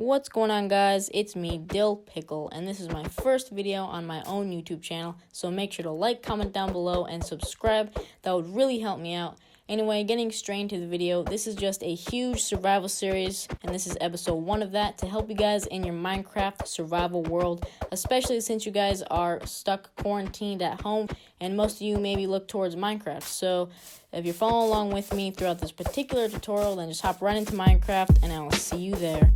What's going on, guys? It's me, Dill Pickle, and this is my first video on my own YouTube channel, so make sure to like, comment down below, and subscribe. That would really help me out. Anyway, getting straight into the video, this is just a huge survival series, and this is episode 1 of that to help you guys in your Minecraft survival world, especially since you guys are stuck quarantined at home, and most of you maybe look towards Minecraft. So if you're following along with me throughout this particular tutorial, then just hop right into Minecraft, and I will see you there.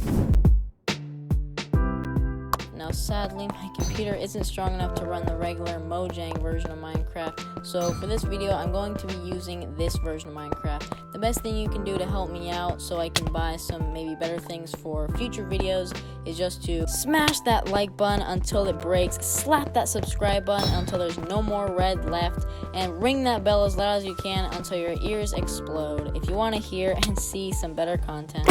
Now, sadly, my computer isn't strong enough to run the regular Mojang version of Minecraft, so for this video, I'm going to be using this version of Minecraft. The best thing you can do to help me out so I can buy some maybe better things for future videos is just to smash that like button until it breaks, slap that subscribe button until there's no more red left, and ring that bell as loud as you can until your ears explode if you want to hear and see some better content.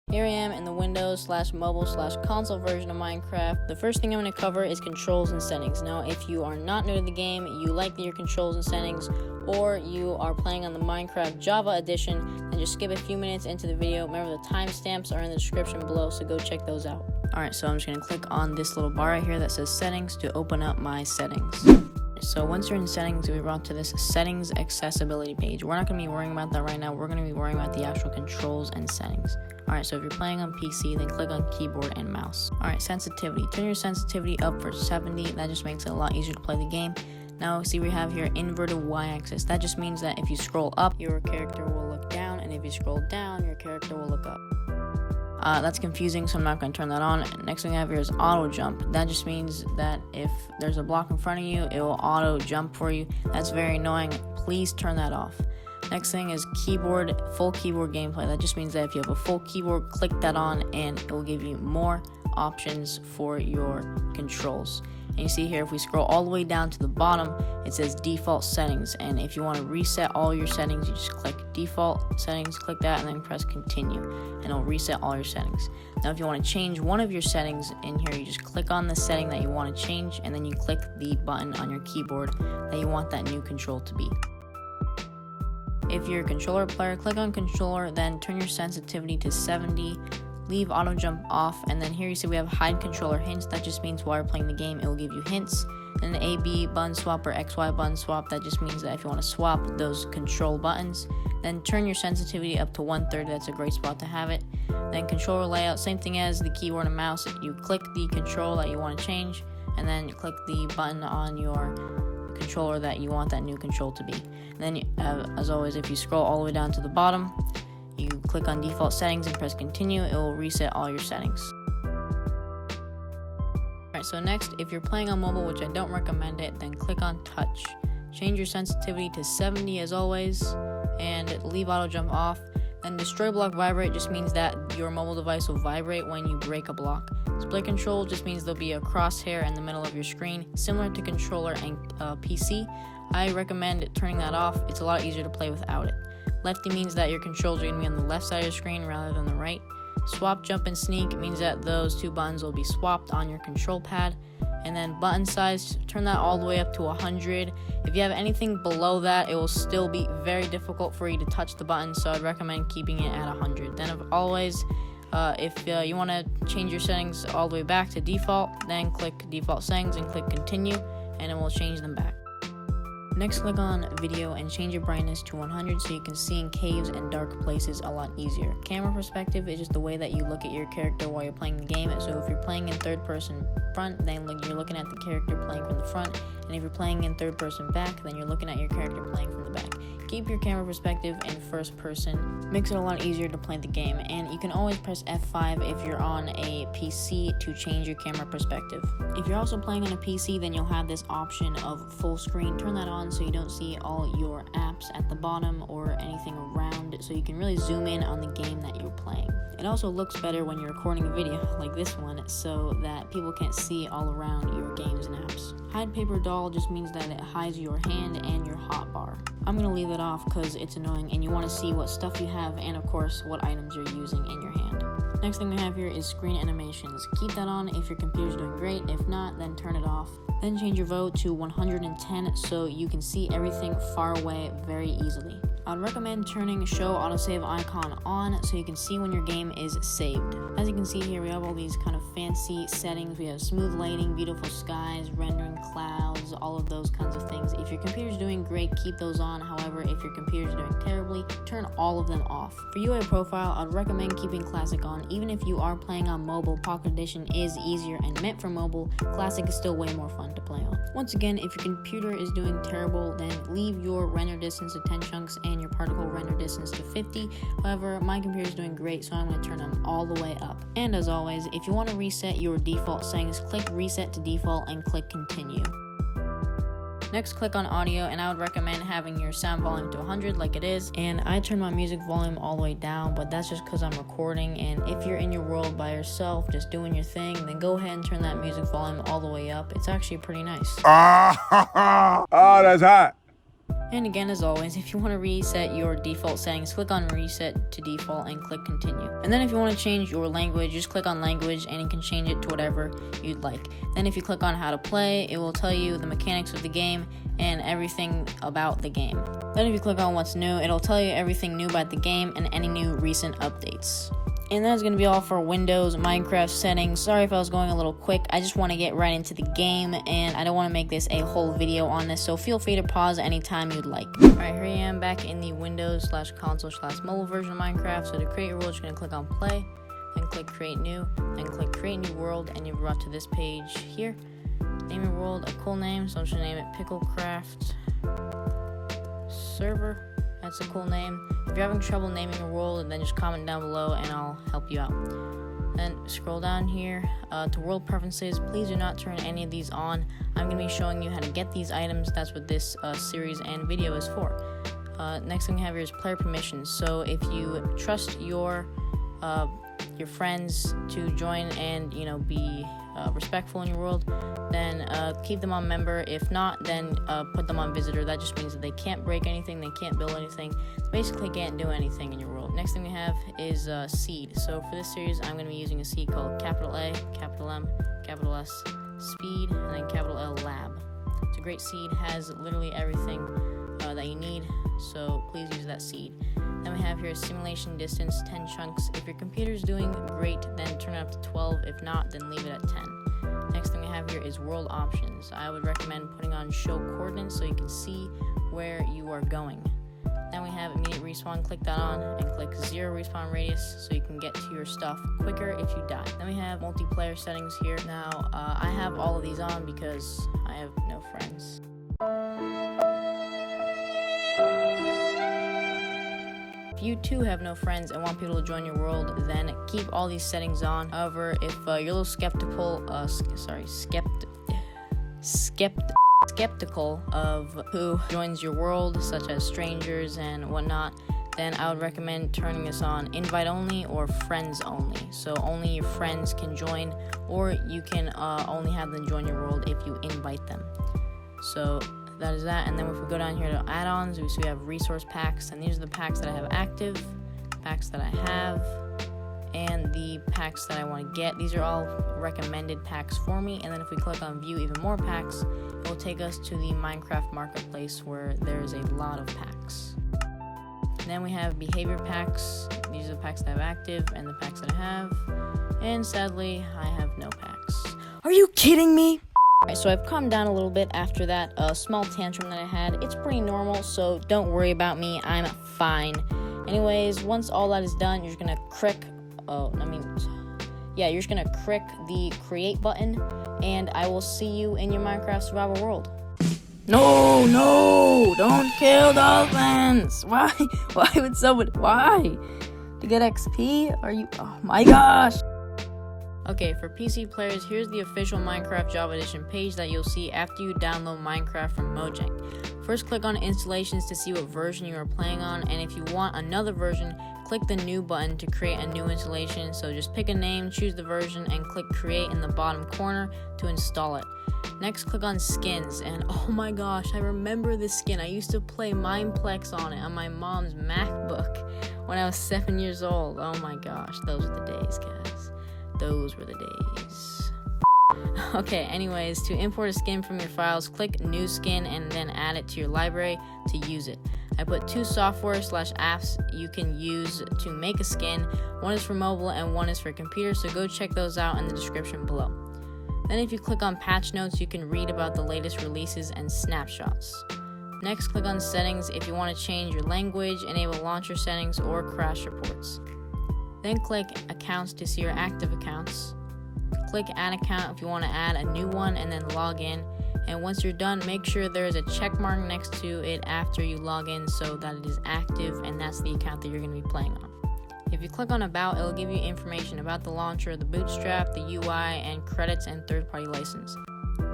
Here I am in the Windows/mobile/console version of Minecraft. The first thing I'm going to cover is controls and settings. Now, if you are not new to the game, you like your controls and settings, or you are playing on the Minecraft Java Edition, then just skip a few minutes into the video. Remember, the timestamps are in the description below, so go check those out. Alright, so I'm just going to click on this little bar right here that says settings to open up my settings. So once you're in settings, we're brought to this settings accessibility page. We're not going to be worrying about that right now. We're going to be worrying about the actual controls and settings. Alright, so if you're playing on PC, then click on keyboard and mouse. Alright, sensitivity. Turn your sensitivity up for 70. That just makes it a lot easier to play the game. Now, see, we have here inverted y-axis. That just means that if you scroll up, your character will look down, and if you scroll down, your character will look up. That's confusing, so I'm not going to turn that on. Next thing I have here is auto jump. That just means that if there's a block in front of you, it will auto jump for you. That's very annoying. Please turn that off. Next thing is keyboard, full keyboard gameplay. That just means that if you have a full keyboard, click that on and it will give you more options for your controls. And you see here, if we scroll all the way down to the bottom, it says default settings. And if you want to reset all your settings, you just click default settings, click that, and then press continue. And it'll reset all your settings. Now, if you want to change one of your settings in here, you just click on the setting that you want to change, and then you click the button on your keyboard that you want that new control to be. If you're a controller player, click on controller, then turn your sensitivity to 70. Leave auto jump off, and then here you see we have hide controller hints. That just means while you're playing the game, it will give you hints. And an AB button swap or XY button swap, that just means that if you want to swap those control buttons, then turn your sensitivity up to 1/3. That's a great spot to have it. Then controller layout, same thing as the keyboard and mouse. You click the control that you want to change, and then you click the button on your controller that you want that new control to be. And then, as always, if you scroll all the way down to the bottom, you click on default settings and press continue. It will reset all your settings. Alright, so next, if you're playing on mobile, which I don't recommend it, then click on touch. Change your sensitivity to 70 as always, and leave auto jump off. Then destroy block vibrate just means that your mobile device will vibrate when you break a block. Split control just means there'll be a crosshair in the middle of your screen, similar to controller and PC. I recommend turning that off. It's a lot easier to play without it. Lefty means that your controls are going to be on the left side of your screen rather than the right. Swap, jump, and sneak means that those two buttons will be swapped on your control pad. And then button size, turn that all the way up to 100. If you have anything below that, it will still be very difficult for you to touch the button, so I'd recommend keeping it at 100. Then if you want to change your settings all the way back to default, then click default settings and click continue, and it will change them back. Next, click on video and change your brightness to 100 so you can see in caves and dark places a lot easier. Camera perspective is just the way that you look at your character while you're playing the game. So if you're playing in third person front, then you're looking at the character playing from the front. And if you're playing in third person back, then you're looking at your character playing from the back. Keep your camera perspective in first person. Makes it a lot easier to play the game. And you can always press F5 if you're on a PC to change your camera perspective. If you're also playing on a PC, then you'll have this option of full screen. Turn that on so you don't see all your apps at the bottom or anything around, so you can really zoom in on the game that you're playing. It also looks better when you're recording a video like this one, so that people can't see all around your games and apps. Hide paper doll just means that it hides your hand and your hotbar. I'm going to leave that off because it's annoying and you want to see what stuff you have and of course what items you're using in your hand. Next thing we have here is screen animations. Keep that on if your computer's doing great. If not, then turn it off. Then change your vote to 110 so you can see everything far away very easily. I'd recommend turning show autosave icon on so you can see when your game is saved. As you can see here, we have all these kind of fancy settings. We have smooth lighting, beautiful skies, rendering clouds, all of those kinds of things. If your computer's doing great, keep those on. However, if your computer's doing terribly, turn all of them off. For UI profile, I'd recommend keeping classic on. Even if you are playing on mobile, Pocket Edition is easier and meant for mobile. Classic is still way more fun to play on. Once again, if your computer is doing terrible, then leave your render distance to 10 chunks and your particle render distance to 50. However, my computer is doing great, so I'm going to turn them all the way up. And as always, if you want to reset your default settings, click reset to default and click continue. Next, click on audio, and I would recommend having your sound volume to 100 like it is. And I turn my music volume all the way down, but that's just because I'm recording. And if you're in your world by yourself, just doing your thing, then go ahead and turn that music volume all the way up. It's actually pretty nice. Oh, that's hot. And again, as always, if you want to reset your default settings, click on reset to default and click continue. And then if you want to change your language, just click on language and you can change it to whatever you'd like. Then if you click on how to play, it will tell you the mechanics of the game and everything about the game. Then if you click on what's new, it'll tell you everything new about the game and any new recent updates. And that's going to be all for Windows Minecraft settings. Sorry if I was going a little quick. I just want to get right into the game, and I don't want to make this a whole video on this, so feel free to pause anytime you'd like. Alright, here I am back in the Windows/console/mobile version of Minecraft. So to create your world, you're going to click on play, then click create new, then click create new world, and you're brought to this page here. Name your world a cool name, so I'm just going to name it Picklecraft Server. That's a cool name. If you're having trouble naming your world, then just comment down below and I'll help you out. Then scroll down here to world preferences. Please do not turn any of these on. I'm going to be showing you how to get these items. That's what this series and video is for. Next thing we have here is player permissions. So if you trust your friends to join and be respectful in your world, then keep them on member. If not, then put them on visitor. That just means that they can't break anything, they can't build anything, they basically can't do anything in your world. Next thing we have is seed. So for this series, I'm going to be using a seed called capital A, capital M, capital S, speed, and then capital L, lab. It's a great seed, has literally everything that you need, so please use that seed. Then we have here simulation distance, 10 chunks. If your computer's doing great, then turn it up to 12. If not, then leave it at 10. Next thing we have here is world options. I would recommend putting on show coordinates so you can see where you are going. Then we have immediate respawn. Click that on and click 0 respawn radius so you can get to your stuff quicker if you die. Then we have multiplayer settings here. Now, I have all of these on because I have no friends. If you too have no friends and want people to join your world, then keep all these settings on. However, if you're a little skeptical of who joins your world, such as strangers and whatnot, then I would recommend turning this on invite only or friends only. So only your friends can join, or you can only have them join your world if you invite them. So that is that. And then if we go down here to add-ons, we see we have resource packs, and these are the packs that I have active, packs that I have, and the packs that I want to get. These are all recommended packs for me. And then if we click on view even more packs, it will take us to the Minecraft marketplace where there's a lot of packs. And then we have behavior packs. These are the packs that I have active and the packs that I have, and sadly I have no packs. Are you kidding me? Alright, so I've calmed down a little bit after that small tantrum that I had. It's pretty normal, so don't worry about me. I'm fine. Anyways, once all that is done, you're just gonna click you're just gonna click the create button, and I will see you in your Minecraft survival world. No, don't kill dolphins. Why would someone, why? To get XP? Oh my gosh. Okay, for PC players, here's the official Minecraft Java Edition page that you'll see after you download Minecraft from Mojang. First, click on installations to see what version you are playing on, and if you want another version, click the new button to create a new installation. So just pick a name, choose the version, and click create in the bottom corner to install it. Next, click on skins, and oh my gosh, I remember this skin. I used to play Mineplex on it on my mom's MacBook when I was 7 years old. Oh my gosh, those were the days, guys. Those were the days. Okay, anyways, to import a skin from your files, click new skin and then add it to your library to use it. I put 2 software/apps you can use to make a skin. One is for mobile and one is for computer, so go check those out in the description below. Then if you click on patch notes, you can read about the latest releases and snapshots. Next, click on settings if you want to change your language, enable launcher settings, or crash reports. Then click accounts to see your active accounts. Click add account if you want to add a new one, and then log in. And once you're done, make sure there is a check mark next to it after you log in so that it is active and that's the account that you're going to be playing on. If you click on about, it'll give you information about the launcher, the bootstrap, the UI, and credits and third-party license.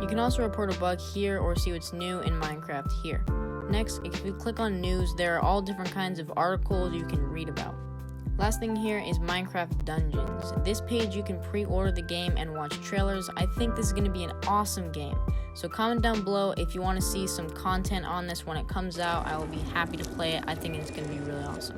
You can also report a bug here or see what's new in Minecraft here. Next, if you click on news, there are all different kinds of articles you can read about. Last thing here is Minecraft Dungeons. This page you can pre-order the game and watch trailers. I think this is going to be an awesome game. So comment down below if you want to see some content on this when it comes out. I will be happy to play it. I think it's going to be really awesome.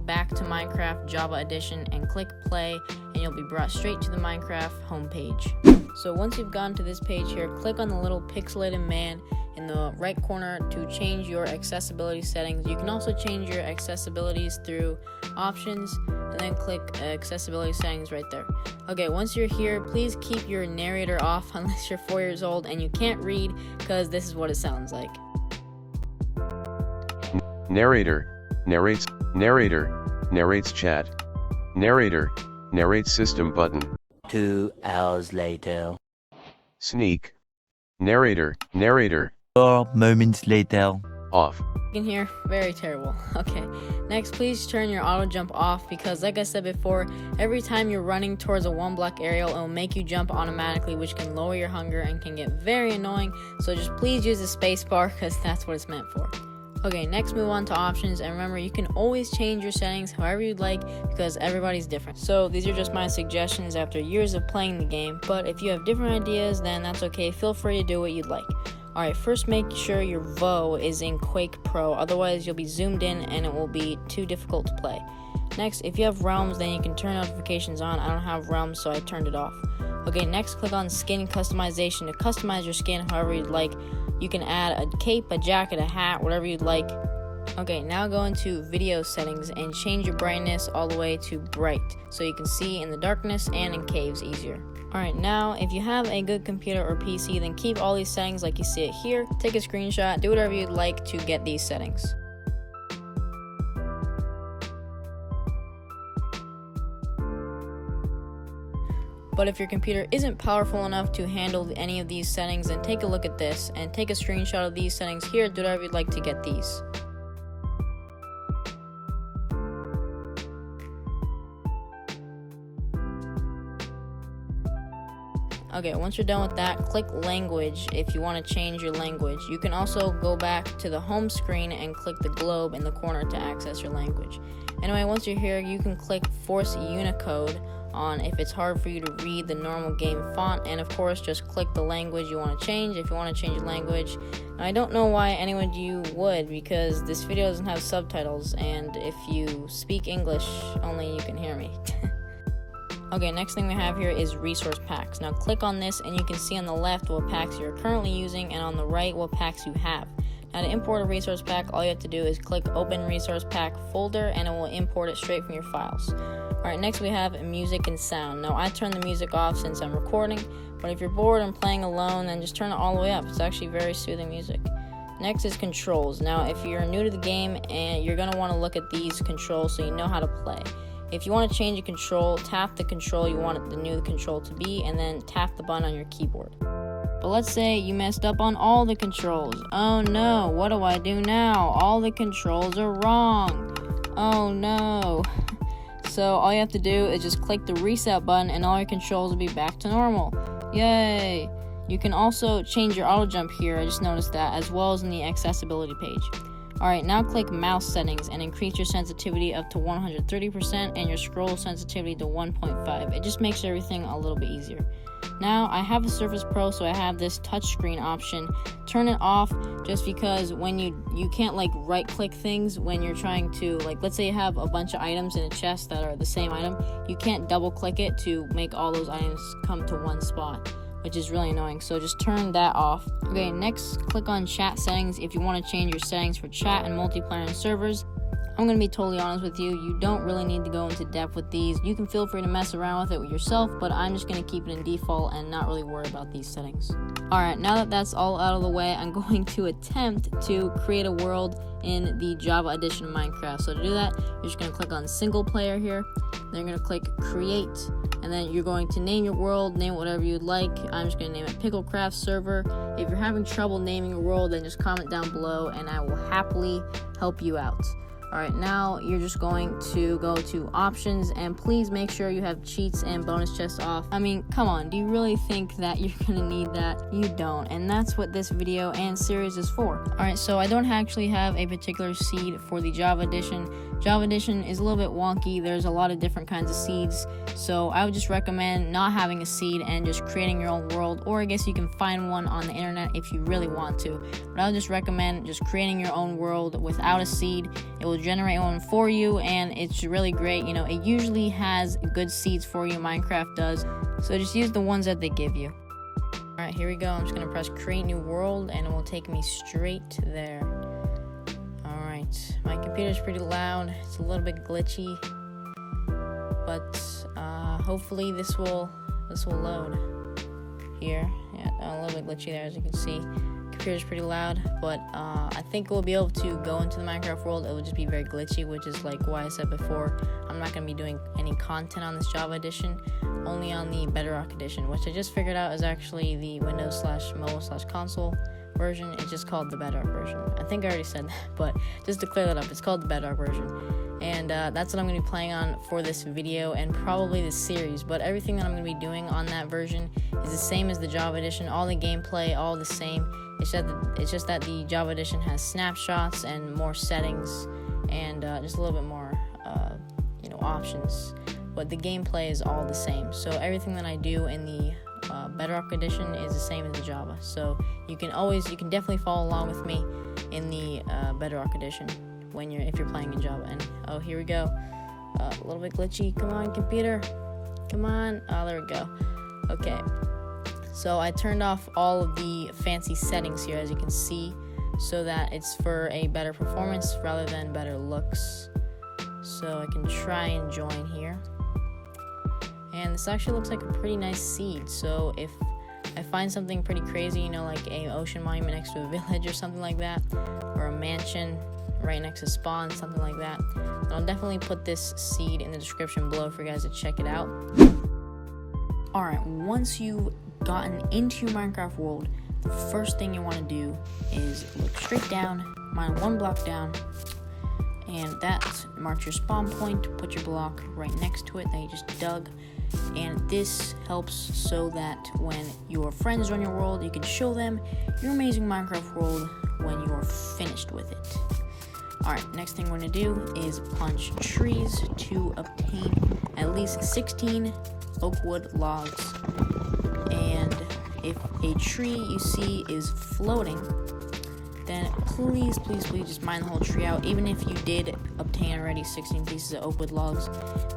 Back to Minecraft Java Edition and click play, and you'll be brought straight to the Minecraft homepage. So once you've gone to this page here, click on the little pixelated man in the right corner to change your accessibility settings. You can also change your accessibilities through options and then click accessibility settings right there. Okay, once you're here, please keep your narrator off unless you're 4 years old and you can't read, because this is what it sounds like. Narrator narrates, narrator narrates chat, narrator narrates system button. 2 hours later. Sneak, narrator 4 moments later. off. You can hear very terrible. Okay, next please turn your auto jump off, because like I said before, every time you're running towards a 1-block area, it will make you jump automatically, which can lower your hunger and can get very annoying. So just please use the space bar, because that's what it's meant for. Okay, next move on to options, and remember you can always change your settings however you'd like, because everybody's different. So these are just my suggestions after years of playing the game, but if you have different ideas, then that's okay. Feel free to do what you'd like. Alright, first make sure your VO is in Quake Pro, otherwise you'll be zoomed in and it will be too difficult to play. Next, if you have realms, then you can turn notifications on. I don't have realms, so I turned it off. Okay, next click on skin customization to customize your skin however you'd like. You can add a cape, a jacket, a hat, whatever you'd like. Okay, now go into video settings and change your brightness all the way to bright so you can see in the darkness and in caves easier. Alright, now if you have a good computer or PC, then keep all these settings like you see it here. Take a screenshot, do whatever you'd like to get these settings. But if your computer isn't powerful enough to handle any of these settings, then take a look at this and take a screenshot of these settings here. Do whatever you'd like to get these. Okay, once you're done with that, click language if you want to change your language. You can also go back to the home screen and click the globe in the corner to access your language. Anyway, once you're here, you can click force Unicode on if it's hard for you to read the normal game font, and of course just click the language you want to change if you want to change your language. Now, I don't know why anyone of you would, because this video doesn't have subtitles, and if you speak English only you can hear me. Okay, next thing we have here is resource packs. Now click on this and you can see on the left what packs you're currently using and on the right what packs you have. Now to import a resource pack, all you have to do is click open resource pack folder and it will import it straight from your files. Alright, next we have music and sound. Now I turn the music off since I'm recording, but if you're bored and playing alone, then just turn it all the way up. It's actually very soothing music. Next is controls. Now if you're new to the game, and you're going to want to look at these controls so you know how to play. If you want to change a control, tap the control you want the new control to be, and then tap the button on your keyboard. But let's say you messed up on all the controls. Oh no, what do I do now? All the controls are wrong. Oh no. So all you have to do is just click the reset button and all your controls will be back to normal. Yay! You can also change your auto jump here, I just noticed that, as well as in the accessibility page. Alright, now click mouse settings and increase your sensitivity up to 130% and your scroll sensitivity to 1.5. It just makes everything a little bit easier. Now I have a Surface Pro, so I have this touchscreen option. Turn it off just because when you can't like right click things when you're trying to, like, let's say you have a bunch of items in a chest that are the same item, you can't double click it to make all those items come to one spot, which is really annoying. So just turn that off. Okay, next click on chat settings if you want to change your settings for chat and multiplayer and servers. I'm going to be totally honest with you, you don't really need to go into depth with these. You can feel free to mess around with it yourself, but I'm just going to keep it in default and not really worry about these settings. Alright, now that that's all out of the way, I'm going to attempt to create a world in the Java edition of Minecraft. So to do that, you're just going to click on single player here, then you're going to click create, and then you're going to name your world, name it whatever you'd like. I'm just going to name it Picklecraft Server. If you're having trouble naming a world, then just comment down below and I will happily help you out. Alright, now you're just going to go to options, and please make sure you have cheats and bonus chests off. I mean, come on, do you really think that you're gonna need that? You don't, and that's what this video and series is for. Alright, so I don't actually have a particular seed for the Java edition. Java edition is a little bit wonky. There's a lot of different kinds of seeds, so I would just recommend not having a seed and just creating your own world, or I guess you can find one on the internet if you really want to. But I would just recommend just creating your own world without a seed. It will generate one for you, and it's really great. You know, it usually has good seeds for you, Minecraft does, so just use the ones that they give you. Alright, here we go. I'm just gonna press create new world and it will take me straight there. Alright, my computer's pretty loud, it's a little bit glitchy, but hopefully this will load here. Yeah, a little bit glitchy there, as you can see. Computer's pretty loud, but I think we'll be able to go into the Minecraft world. It will just be very glitchy, which is like why I said before, I'm not going to be doing any content on this Java edition, only on the Bedrock Edition, which I just figured out is actually the Windows/mobile/console version. It's just called the Bedrock version. I think I already said that, but just to clear that up, it's called the Bedrock version. And that's what I'm going to be playing on for this video and probably this series, but everything that I'm going to be doing on that version is the same as the Java edition. All the gameplay, all the same. It's just that the Java edition has snapshots and more settings and just a little bit more options, but the gameplay is all the same. So everything that I do in the Bedrock edition is the same as the Java, so you can definitely follow along with me in the Bedrock edition if you're playing in Java. And oh, here we go, a little bit glitchy. Come on, computer, come on. Oh, there we go. Okay, so I turned off all of the fancy settings here, as you can see, so that it's for a better performance rather than better looks. So I can try and join here, and this actually looks like a pretty nice seed. So if I find something pretty crazy, like an ocean monument next to a village or something like that, or a mansion right next to spawn, something like that, then I'll definitely put this seed in the description below for you guys to check it out. Alright, once you've gotten into your Minecraft world, the first thing you want to do is look straight down, mine one block down, and that marks your spawn point. Put your block right next to it that you just dug, and this helps so that when your friends join your world, you can show them your amazing Minecraft world when you're finished with it. Alright, next thing we're going to do is punch trees to obtain at least 16 oak wood logs. And if a tree you see is floating, then please just mine the whole tree out, even if you did obtain already 16 pieces of oak wood logs,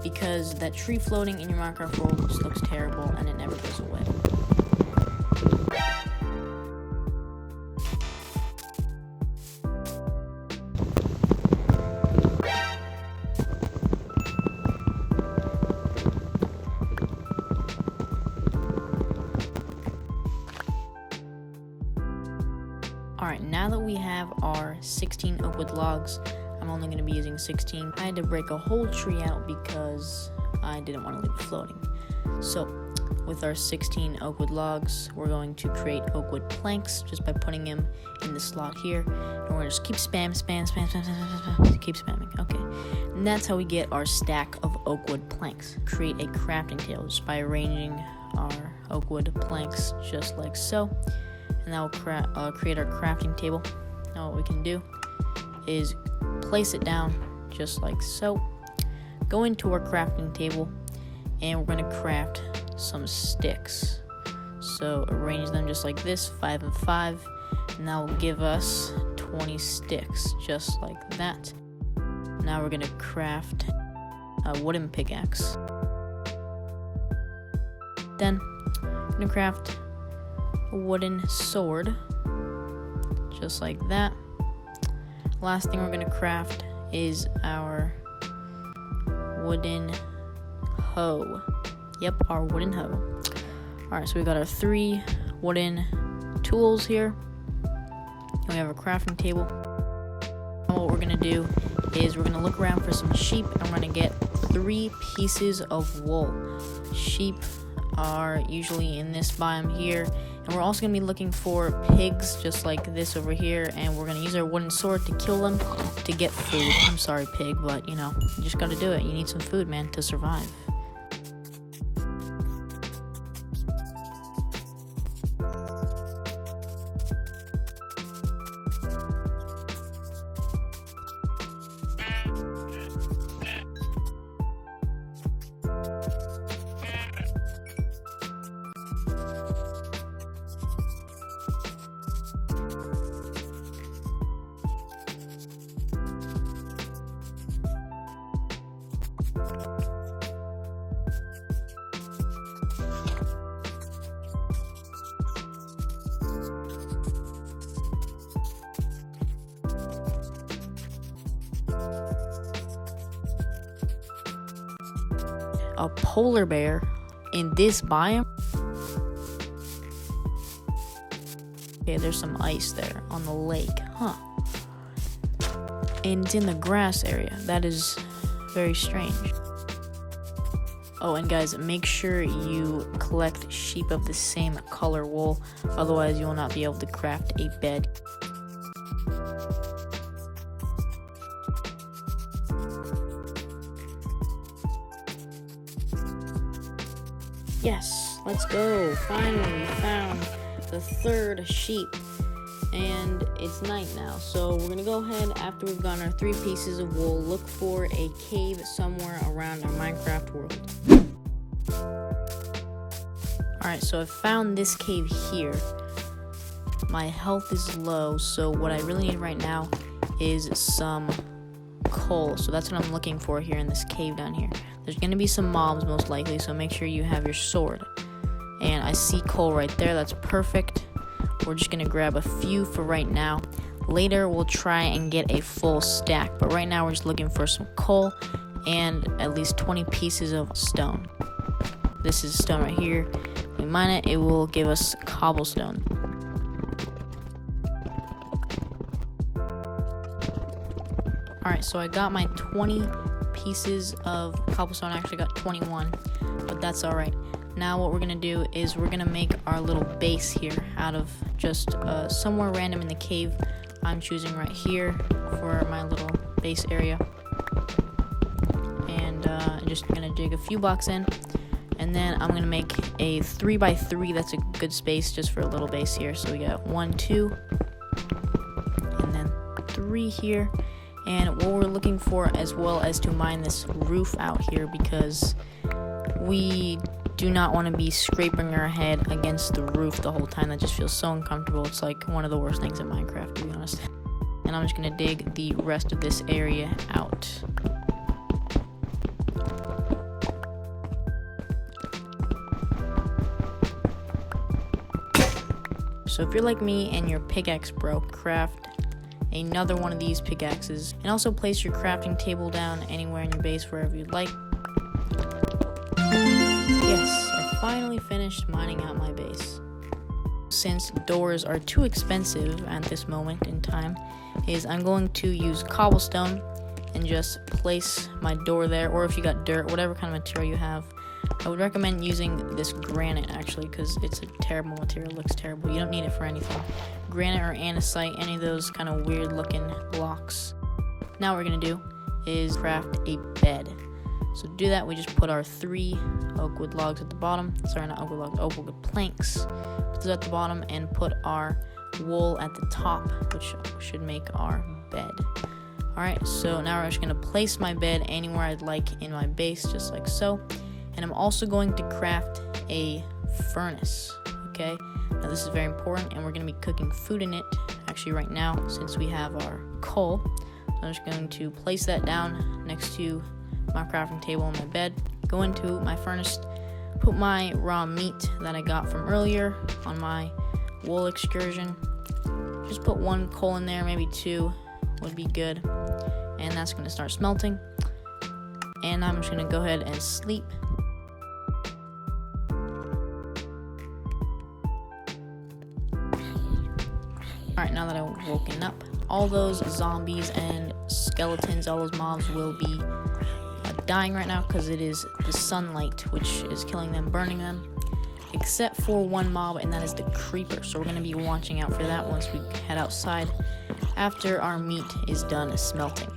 because that tree floating in your Minecraft world just looks terrible and it never goes away. Alright, now that we have our 16 oak wood logs, I'm only going to be using 16. I had to break a whole tree out because I didn't want to leave it floating. So, with our 16 oak wood logs, we're going to create oak wood planks just by putting them in the slot here. And we're going to just keep spam, keep spamming. Okay, and that's how we get our stack of oak wood planks. Create a crafting table just by arranging our oak wood planks just like so. And that will create our crafting table. Now what we can do is place it down just like so. Go into our crafting table, and we're going to craft some sticks. So arrange them just like this, 5 and 5, and that will give us 20 sticks, just like that. Now we're gonna craft a wooden pickaxe. Then we're gonna craft a wooden sword, just like that. Last thing we're gonna craft is our wooden hoe. Yep, our wooden hoe. Alright, so we got our 3 wooden tools here. And we have a crafting table. And what we're gonna do is we're gonna look around for some sheep, and we're gonna get 3 pieces of wool. Sheep are usually in this biome here, and we're also gonna be looking for pigs just like this over here, and we're gonna use our wooden sword to kill them to get food. I'm sorry, pig, but you know, you just gotta do it. You need some food, man, to survive. A polar bear in this biome? Okay, there's some ice there on the lake, huh? And it's in the grass area. That is very strange. Oh, and guys, make sure you collect sheep of the same color wool, otherwise you will not be able to craft a bed. Yes, let's go. Finally, we found the 3rd sheep. And it's night now, so we're gonna go ahead, after we've gotten our 3 pieces of wool, look for a cave somewhere around our Minecraft world. Alright, so I found this cave here. My health is low, so what I really need right now is some coal. So that's what I'm looking for here in this cave down here. There's gonna be some mobs most likely, so make sure you have your sword. And I see coal right there, that's perfect. We're just gonna grab a few for right now. Later we'll try and get a full stack, but right now we're just looking for some coal and at least 20 pieces of stone. This is stone right here. We mine it, it will give us cobblestone. Alright, so I got my 20 pieces of cobblestone. I actually got 21, but that's alright. Now what we're gonna do is we're gonna make our little base here out of just somewhere random in the cave. I'm choosing right here for my little base area. And I'm just gonna dig a few blocks in. And then I'm gonna make a 3x3. That's a good space just for a little base here. So we got 1, 2, and then 3 here. And what we're looking for as well as to mine this roof out here, because we do not want to be scraping our head against the roof the whole time. That just feels so uncomfortable. It's like one of the worst things in Minecraft, to be honest. And I'm just gonna dig the rest of this area out. So if you're like me and your pickaxe broke, craft another one of these pickaxes, and also place your crafting table down anywhere in your base, wherever you'd like. Yes, I finally finished mining out my base. Since doors are too expensive at this moment in time, I'm going to use cobblestone and just place my door there, or if you got dirt, whatever kind of material you have. I would recommend using this granite actually, because it's a terrible material, it looks terrible. You don't need it for anything. Granite or andesite, any of those kind of weird looking blocks. Now what we're gonna do is craft a bed. So to do that, we just put our 3 oak wood logs at the bottom. Sorry, not oak wood logs, oak wood planks. Put those at the bottom and put our wool at the top, which should make our bed. Alright, so now we're just gonna place my bed anywhere I'd like in my base, just like so. And I'm also going to craft a furnace. okay? Now this is very important, and we're going to be cooking food in it, actually right now, since we have our coal. So I'm just going to place that down next to my crafting table on my bed, go into my furnace, put my raw meat that I got from earlier on my wool excursion. Just put 1 coal in there, maybe 2 would be good. And that's going to start smelting. And I'm just going to go ahead and sleep. Alright, now that I've woken up, all those zombies and skeletons, all those mobs will be dying right now because it is the sunlight which is killing them, burning them. Except for 1 mob, and that is the creeper. So we're going to be watching out for that once we head outside after our meat is done smelting.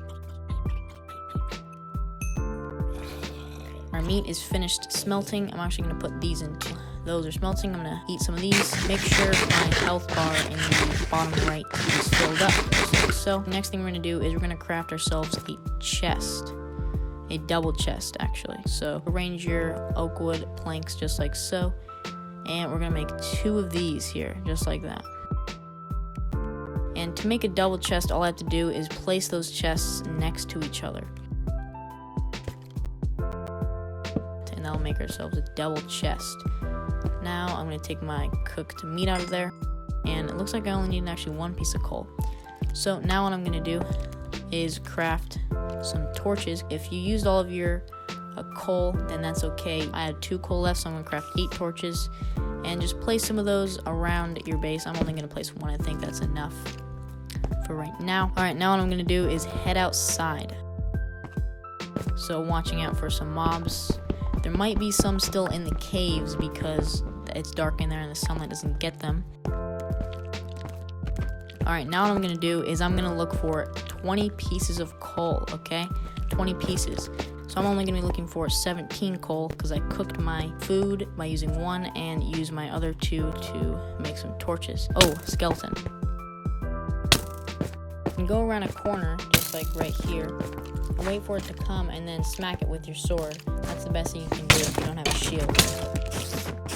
Our meat is finished smelting. I'm actually going to put these into those are smelting. I'm going to eat some of these. Make sure my health bar in the bottom right is filled up, just like so. The next thing we're going to do is we're going to craft ourselves a chest. A double chest, actually. So arrange your oak wood planks just like so. And we're going to make 2 of these here, just like that. And to make a double chest, all I have to do is place those chests next to each other. And that'll make ourselves a double chest. Now I'm going to take my cooked meat out of there. And it looks like I only need actually 1 piece of coal. So now what I'm going to do is craft some torches. If you used all of your coal, then that's okay. I had 2 coal left, so I'm going to craft 8 torches. And just place some of those around your base. I'm only going to place 1. I think that's enough for right now. Alright, now what I'm going to do is head outside. So watching out for some mobs. There might be some still in the caves because it's dark in there and the sunlight doesn't get them. Alright, now what I'm going to do is I'm going to look for 20 pieces of coal, okay? 20 pieces. So I'm only going to be looking for 17 coal because I cooked my food by using 1 and used my other 2 to make some torches. Oh, skeleton. You can go around a corner, just like right here, and wait for it to come and then smack it with your sword. That's the best thing you can do if you don't have a shield.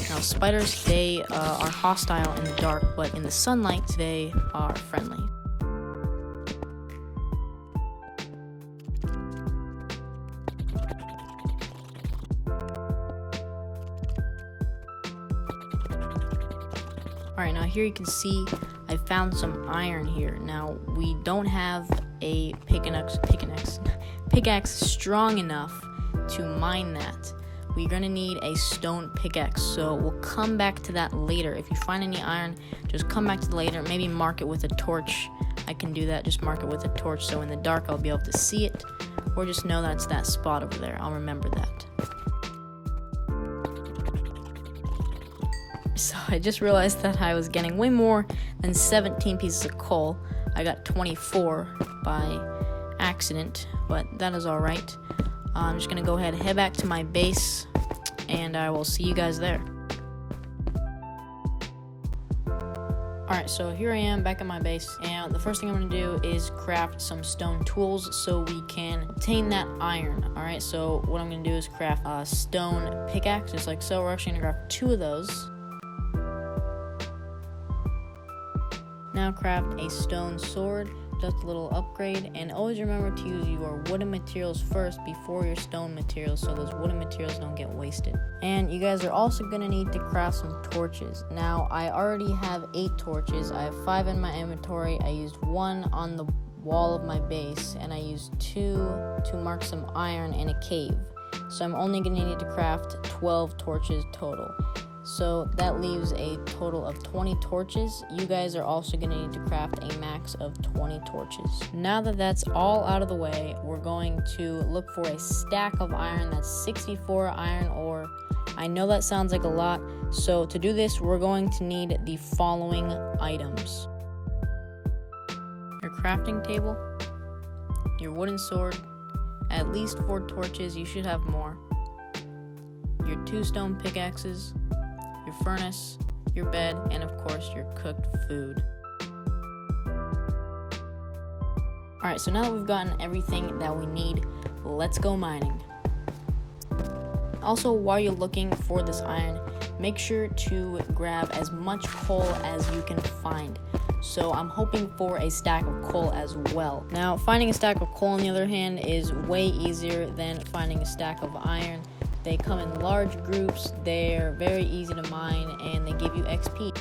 Now, spiders, they are hostile in the dark, but in the sunlight, they are friendly. Alright, now here you can see I found some iron here. Now, we don't have a pickaxe strong enough to mine that. We're going to need a stone pickaxe, so we'll come back to that later. If you find any iron, just come back to it later. Maybe mark it with a torch. I can do that, just mark it with a torch, so in the dark I'll be able to see it, or just know that's that spot over there. I'll remember that. So I just realized that I was getting way more than 17 pieces of coal. I got 24 by accident, but that is alright. I'm just going to go ahead and head back to my base, and I will see you guys there. Alright, so here I am back at my base, and the first thing I'm going to do is craft some stone tools so we can obtain that iron. Alright, so what I'm going to do is craft a stone pickaxe, just like so. We're actually going to craft 2 of those. Now craft a stone sword, just a little upgrade, and always remember to use your wooden materials first before your stone materials so those wooden materials don't get wasted. And you guys are also going to need to craft some torches. Now I already have 8 torches. I have 5 in my inventory. I used 1 on the wall of my base, and I used 2 to mark some iron in a cave. So I'm only going to need to craft 12 torches total. So that leaves a total of 20 torches. You guys are also going to need to craft a max of 20 torches. Now that that's all out of the way, we're going to look for a stack of iron. That's 64 iron ore. I know that sounds like a lot. So to do this, we're going to need the following items: your crafting table, your wooden sword, at least 4 torches, you should have more, your 2 stone pickaxes, your furnace, your bed, and of course your cooked food. Alright, so now that we've gotten everything that we need, let's go mining. Also, while you're looking for this iron, make sure to grab as much coal as you can find. So I'm hoping for a stack of coal as well. Now, finding a stack of coal on the other hand is way easier than finding a stack of iron. They come in large groups, they're very easy to mine, and they give you XP.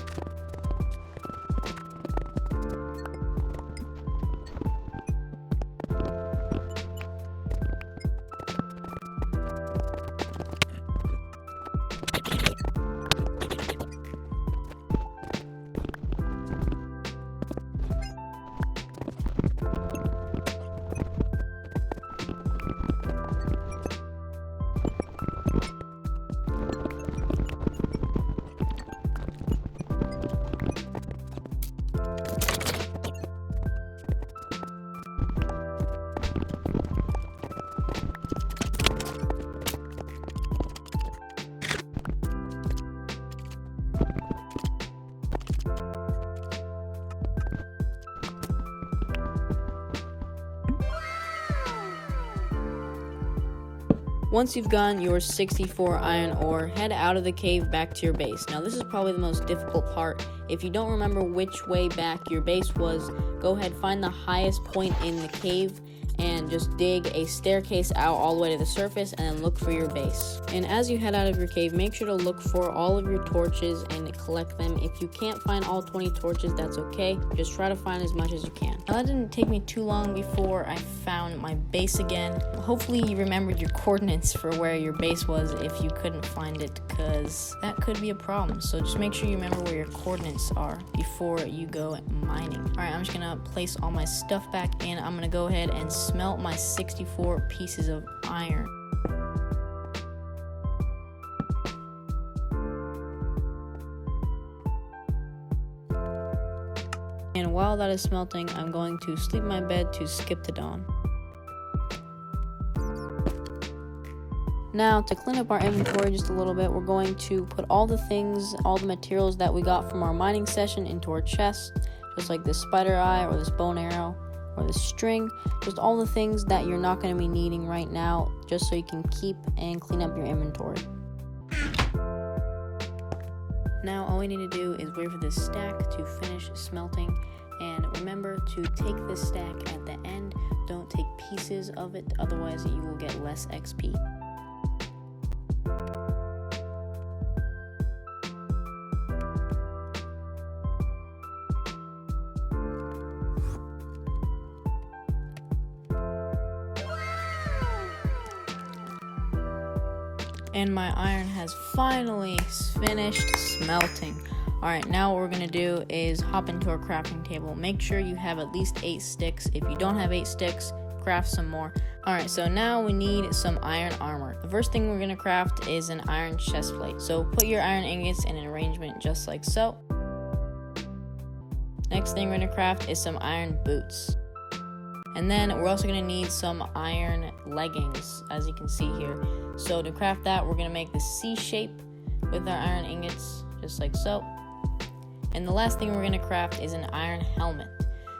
Once you've gotten your 64 iron ore, head out of the cave back to your base. Now this is probably the most difficult part. If you don't remember which way back your base was, go ahead, find the highest point in the cave and just dig a staircase out all the way to the surface and then look for your base. And as you head out of your cave, make sure to look for all of your torches and collect them. If you can't find all 20 torches, that's okay. Just try to find as much as you can. Now that didn't take me too long before I found my base again. Hopefully you remembered your coordinates for where your base was if you couldn't find it, because that could be a problem. So just make sure you remember where your coordinates are before you go mining. Alright, I'm just gonna place all my stuff back in. I'm gonna go ahead and smelt my 64 pieces of iron. And while that is smelting, I'm going to sleep in my bed to skip the dawn. Now, to clean up our inventory just a little bit, we're going to put all the things, all the materials that we got from our mining session into our chest, just like this spider eye or this bone arrow or this string, just all the things that you're not going to be needing right now, just so you can keep and clean up your inventory. Now, all we need to do is wait for this stack to finish smelting, and remember to take this stack at the end. Don't take pieces of it, otherwise you will get less XP. And my iron has finally finished smelting. Alright, now what we're going to do is hop into our crafting table. Make sure you have at least 8 sticks. If you don't have 8 sticks, craft some more. Alright, so now we need some iron armor. The first thing we're going to craft is an iron chest plate. So put your iron ingots in an arrangement just like so. Next thing we're going to craft is some iron boots. And then we're also going to need some iron leggings, as you can see here. So to craft that, we're going to make the C shape with our iron ingots, just like so. And the last thing we're going to craft is an iron helmet.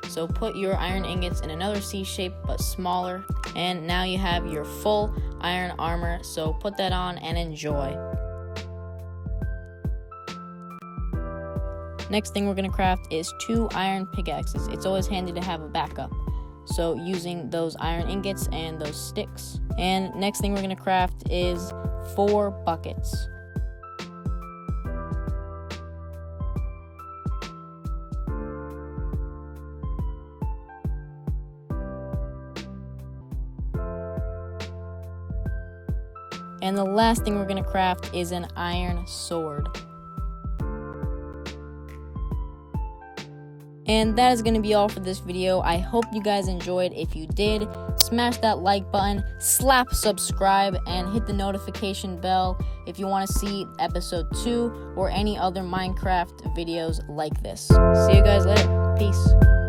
So put your iron ingots in another C shape, but smaller. And now you have your full iron armor, so put that on and enjoy. Next thing we're going to craft is 2 iron pickaxes. It's always handy to have a backup. So using those iron ingots and those sticks. And next thing we're going to craft is 4 buckets. And the last thing we're going to craft is an iron sword. And that is going to be all for this video. I hope you guys enjoyed. If you did, smash that like button, slap subscribe, and hit the notification bell if you want to see episode 2 or any other Minecraft videos like this. See you guys later. Peace.